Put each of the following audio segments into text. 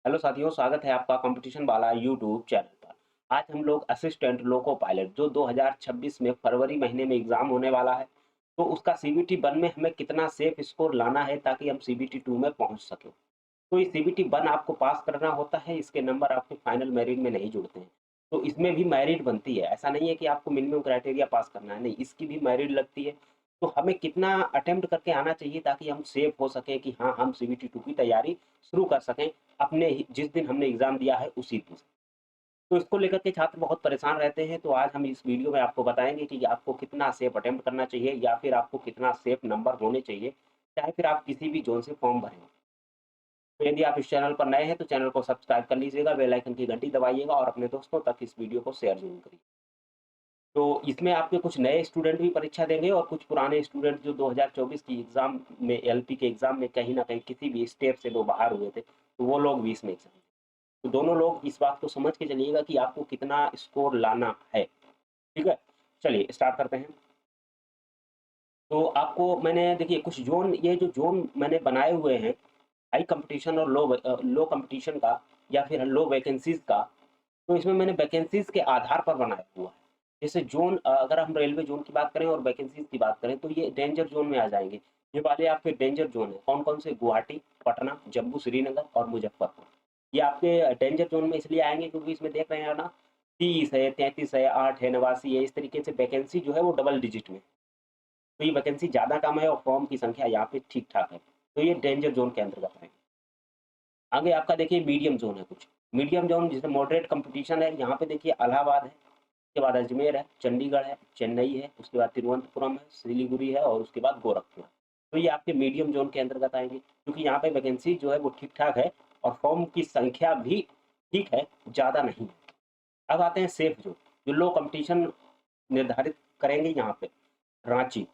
Hello साथियों, स्वागत है आपका कंपटीशन वाला यूट्यूब चैनल पर। आज हम लोग असिस्टेंट लोको पायलट जो 2026 में फरवरी महीने में एग्जाम होने वाला है, तो उसका सीबीटी 1 में हमें कितना सेफ स्कोर लाना है ताकि हम सीबीटी 2 में पहुंच सकें। तो ये सीबीटी 1 आपको पास करना होता है, इसके नंबर आपके फाइनल मेरिट में नहीं जुड़ते हैं। तो इसमें भी मेरिट बनती है, ऐसा नहीं है कि आपको मिनिमम क्राइटेरिया पास करना है, नहीं, इसकी भी मेरिट लगती है। तो हमें कितना अटेम्प्ट करके आना चाहिए ताकि हम सेफ हो सकें कि हाँ, हम सीबीटी 2 की तैयारी शुरू कर सकें अपने ही जिस दिन हमने एग्जाम दिया है उसी दिन से। तो इसको लेकर के छात्र बहुत परेशान रहते हैं, तो आज हम इस वीडियो में आपको बताएंगे कि आपको कितना सेफ अटेम्प्ट करना चाहिए या फिर आपको कितना सेफ नंबर होने चाहिए, चाहे फिर आप किसी भी जोन से फॉर्म भरें। तो यदि आप इस चैनल पर नए हैं तो चैनल को सब्सक्राइब कर लीजिएगा, बेल आइकन की घंटी दबाइएगा और अपने दोस्तों तक इस वीडियो को शेयर जरूर करिए। तो इसमें आपके कुछ नए स्टूडेंट भी परीक्षा देंगे और कुछ पुराने स्टूडेंट जो 2024 की एग्जाम में एलपी के एग्जाम में कहीं ना कहीं किसी भी स्टेप से वो बाहर हुए थे, तो वो लोग भी इसमें एग्जाम। तो दोनों लोग इस बात को समझ के चलिएगा कि आपको कितना स्कोर लाना है। ठीक है, चलिए स्टार्ट करते हैं। तो आपको मैंने देखिए कुछ जोन, ये जो जोन मैंने बनाए हुए हैं, हाई कंपटीशन और लो कंपटीशन का या फिर लो वैकेंसीज का, तो इसमें मैंने वैकेंसीज के आधार पर बनाया हुआ है। जैसे जोन, अगर हम रेलवे जोन की बात करें और वैकेंसीज की बात करें तो ये डेंजर जोन में आ जाएंगे। ये वाले आपके डेंजर जोन है, कौन कौन से? गुवाहाटी, पटना, जम्मू, श्रीनगर और मुजफ्फरपुर। ये आपके डेंजर जोन में इसलिए आएंगे क्योंकि इसमें देख रहे हैं ना, 30 है, 33 है, 8 है, 89 है, इस तरीके से वैकेंसी जो है वो डबल डिजिट में। तो ये वैकेंसी ज़्यादा कम है और फॉर्म की संख्या यहाँ पे ठीक ठाक है, तो ये डेंजर जोन के अंतर्गत है। आगे आपका देखिए मीडियम जोन है कुछ। मीडियम जोन जिसमें मॉडरेट कंपटीशन है, यहाँ पे देखिए इलाहाबाद है, उसके बाद अजमेर है, चंडीगढ़ है, चेन्नई है, उसके बाद तिरुवनंतपुरम है, सिलीगुड़ी है और उसके बाद गोरखपुर है। तो ये आपके मीडियम जोन के अंतर्गत आएंगे क्योंकि यहाँ पे वैकेंसी जो है वो ठीक ठाक है और फॉर्म की संख्या भी ठीक है, ज़्यादा नहीं है। अब आते हैं सेफ जोन, जो लो कंपटीशन निर्धारित करेंगे यहाँ पे। रांची,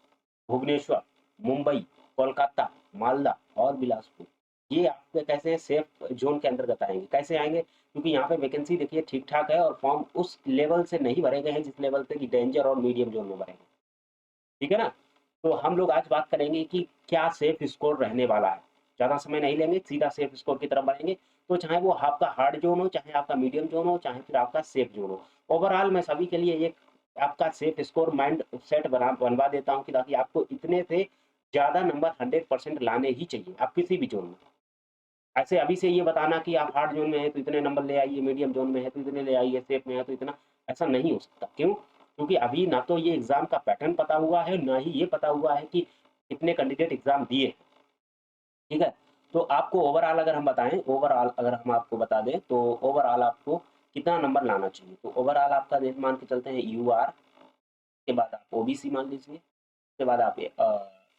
भुवनेश्वर, मुंबई, कोलकाता, मालदा और बिलासपुर, ये आपके कैसे हैं, सेफ जोन के अंतर्गत आएंगे। कैसे आएंगे? क्योंकि यहाँ पे वैकेंसी देखिए ठीक ठाक है और फॉर्म उस लेवल से नहीं भरे गए हैं जिस लेवल से कि डेंजर और मीडियम जोन में भरे हैं। ठीक है ना? तो हम लोग आज बात करेंगे कि क्या सेफ स्कोर रहने वाला है। ज़्यादा समय नहीं लेंगे, सीधा सेफ स्कोर की तरफ बढ़ेंगे। तो चाहे वो आपका हार्ड जोन हो, चाहे आपका मीडियम जोन हो, चाहे फिर आपका सेफ जोन हो, ओवरऑल मैं सभी के लिए एक आपका सेफ स्कोर माइंड सेट बनवा देता हूँ कि ताकि आपको इतने से ज़्यादा नंबर 100% लाने ही चाहिए, आप किसी भी जोन में। ऐसे अभी से ये बताना कि आप हार्ड जोन में हैं तो इतने नंबर ले आइए, मीडियम जोन में है तो इतने ले आइए, सेफ में है तो इतना, ऐसा नहीं हो सकता। क्यों? क्योंकि अभी ना तो ये एग्ज़ाम का पैटर्न पता हुआ है, ना ही ये पता हुआ है कि कितने कैंडिडेट एग्ज़ाम दिए हैं। ठीक है? तो आपको ओवरऑल अगर हम बताएँ, ओवरऑल अगर हम आपको बता दें तो ओवरऑल आपको कितना नंबर लाना चाहिए? तो ओवरऑल आपका जैसे मान के चलते हैं यूआर, के बाद आप ओबीसी मान लीजिए, उसके बाद आप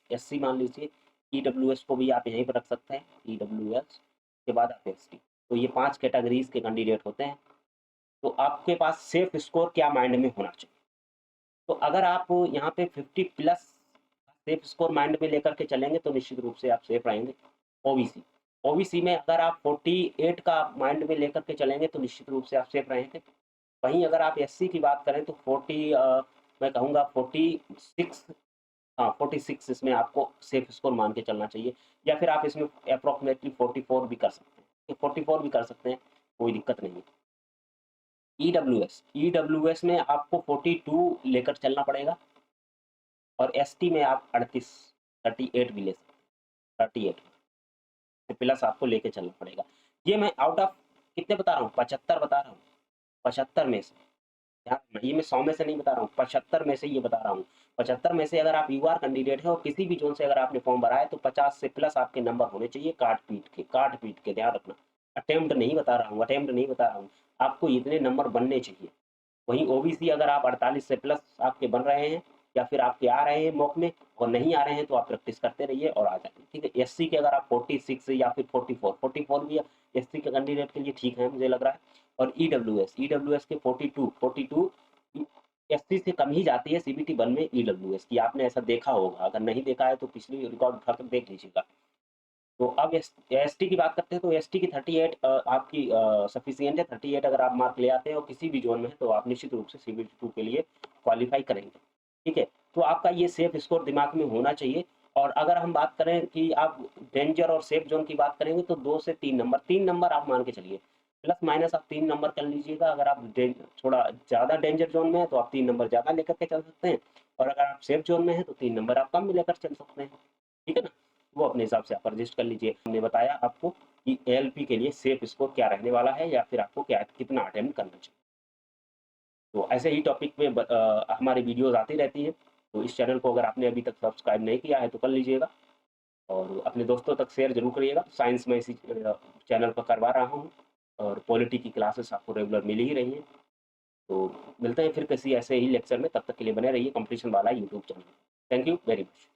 एससी मान लीजिए, ईडब्ल्यूएस को भी आप यहीं पर रख सकते हैं, ईडब्ल्यूएस के बाद आप एसटी। तो ये 5 कैटेगरीज़ के कैंडिडेट होते हैं। तो आपके पास सेफ स्कोर क्या माइंड में होना चाहिए? तो अगर आप यहाँ पे 50 प्लस सेफ स्कोर माइंड में लेकर के चलेंगे तो निश्चित रूप से आप सेफ रहेंगे। ओबीसी, ओबीसी में अगर आप 48 का माइंड में लेकर के चलेंगे तो निश्चित रूप से आप सेफ रहेंगे। वहीं अगर आप एससी की बात करें तो 40, मैं कहूँगा 46, हाँ 46 इसमें आपको सेफ स्कोर मान के चलना चाहिए, या फिर आप इसमें अप्रोक्सीमेटली 44 भी कर सकते हैं। ये 44 भी कर सकते हैं, कोई दिक्कत नहीं है। ईडब्ल्यूएस, ईडब्ल्यूएस में आपको 42 लेकर चलना पड़ेगा और एसटी में आप 38, 38 भी ले सकते हैं, 38 प्लस आपको लेके चलना पड़ेगा। ये मैं आउट ऑफ कितने बता रहा हूँ? 75 बता रहा हूँ, 75 में से। ध्यान रखना, ये मैं 100 में से नहीं बता रहा हूँ, 75 में से ये बता रहा हूँ। 75 में से अगर आप यूआर कैंडिडेट हैं और किसी भी जोन से अगर आपने फॉर्म भरा है तो 50 से प्लस आपके नंबर होने चाहिए, काट पीट के, ध्यान रखना। अटेम्प्ट नहीं बता रहा हूँ, अटेम्प्ट नहीं बता रहा हूँ, आपको इतने नंबर बनने चाहिए। वहीं ओबीसी अगर आप 48 से प्लस आपके बन रहे हैं या फिर आपके आ रहे हैं मॉक में और नहीं आ रहे हैं तो आप प्रैक्टिस करते रहिए और आ जाएंगे। ठीक है? एससी के अगर आप 46 या फिर 44 भी एससी के कैंडिडेट के लिए ठीक है मुझे लग रहा है। और ईडब्ल्यूएस के 42 एससी से कम ही जाती है सीबीटी 1 में ईडब्ल्यूएस की, आपने ऐसा देखा होगा, अगर नहीं देखा है तो पिछली रिकॉर्ड उठाकर देख लीजिएगा। तो अब एसटी की बात करते हैं तो एसटी की 38 आपकी सफिशियंट है। 38 अगर आप मार्क ले आते हैं और किसी भी जोन में है तो आप निश्चित रूप से सीबीटी 2 के लिए क्वालिफाई करेंगे। ठीक है? तो आपका ये सेफ स्कोर दिमाग में होना चाहिए और अगर हम बात करें कि आप डेंजर और सेफ जोन की बात करेंगे तो 2 से 3 नंबर, 3 नंबर आप मान के चलिए, प्लस माइनस आप 3 नंबर कर लीजिएगा। अगर आप थोड़ा ज़्यादा डेंजर जोन में है तो आप 3 नंबर ज़्यादा लेकर के चल सकते हैं, और अगर आप सेफ जोन में हैं तो 3 नंबर आप कम भी लेकर चल सकते हैं, ठीक है ना? वो अपने हिसाब से आप एडजस्ट कर लीजिए। हमने बताया आपको कि एएलपी के लिए सेफ स्कोर क्या रहने वाला है, या फिर आपको क्या कितना अटेम्प्ट करना चाहिए। तो ऐसे ही टॉपिक पे हमारी वीडियोज़ आती रहती हैं, तो इस चैनल को अगर आपने अभी तक सब्सक्राइब नहीं किया है तो कर लीजिएगा, और अपने दोस्तों तक शेयर ज़रूर करिएगा। साइंस में इसी चैनल पर करवा रहा हूँ, और पॉलिटी की क्लासेस आपको रेगुलर मिल ही रही हैं। तो मिलते हैं फिर किसी ऐसे ही लेक्चर में, तब तक के लिए बने रहिए कॉम्पिटिशन वाला YouTube channel. Thank you very much.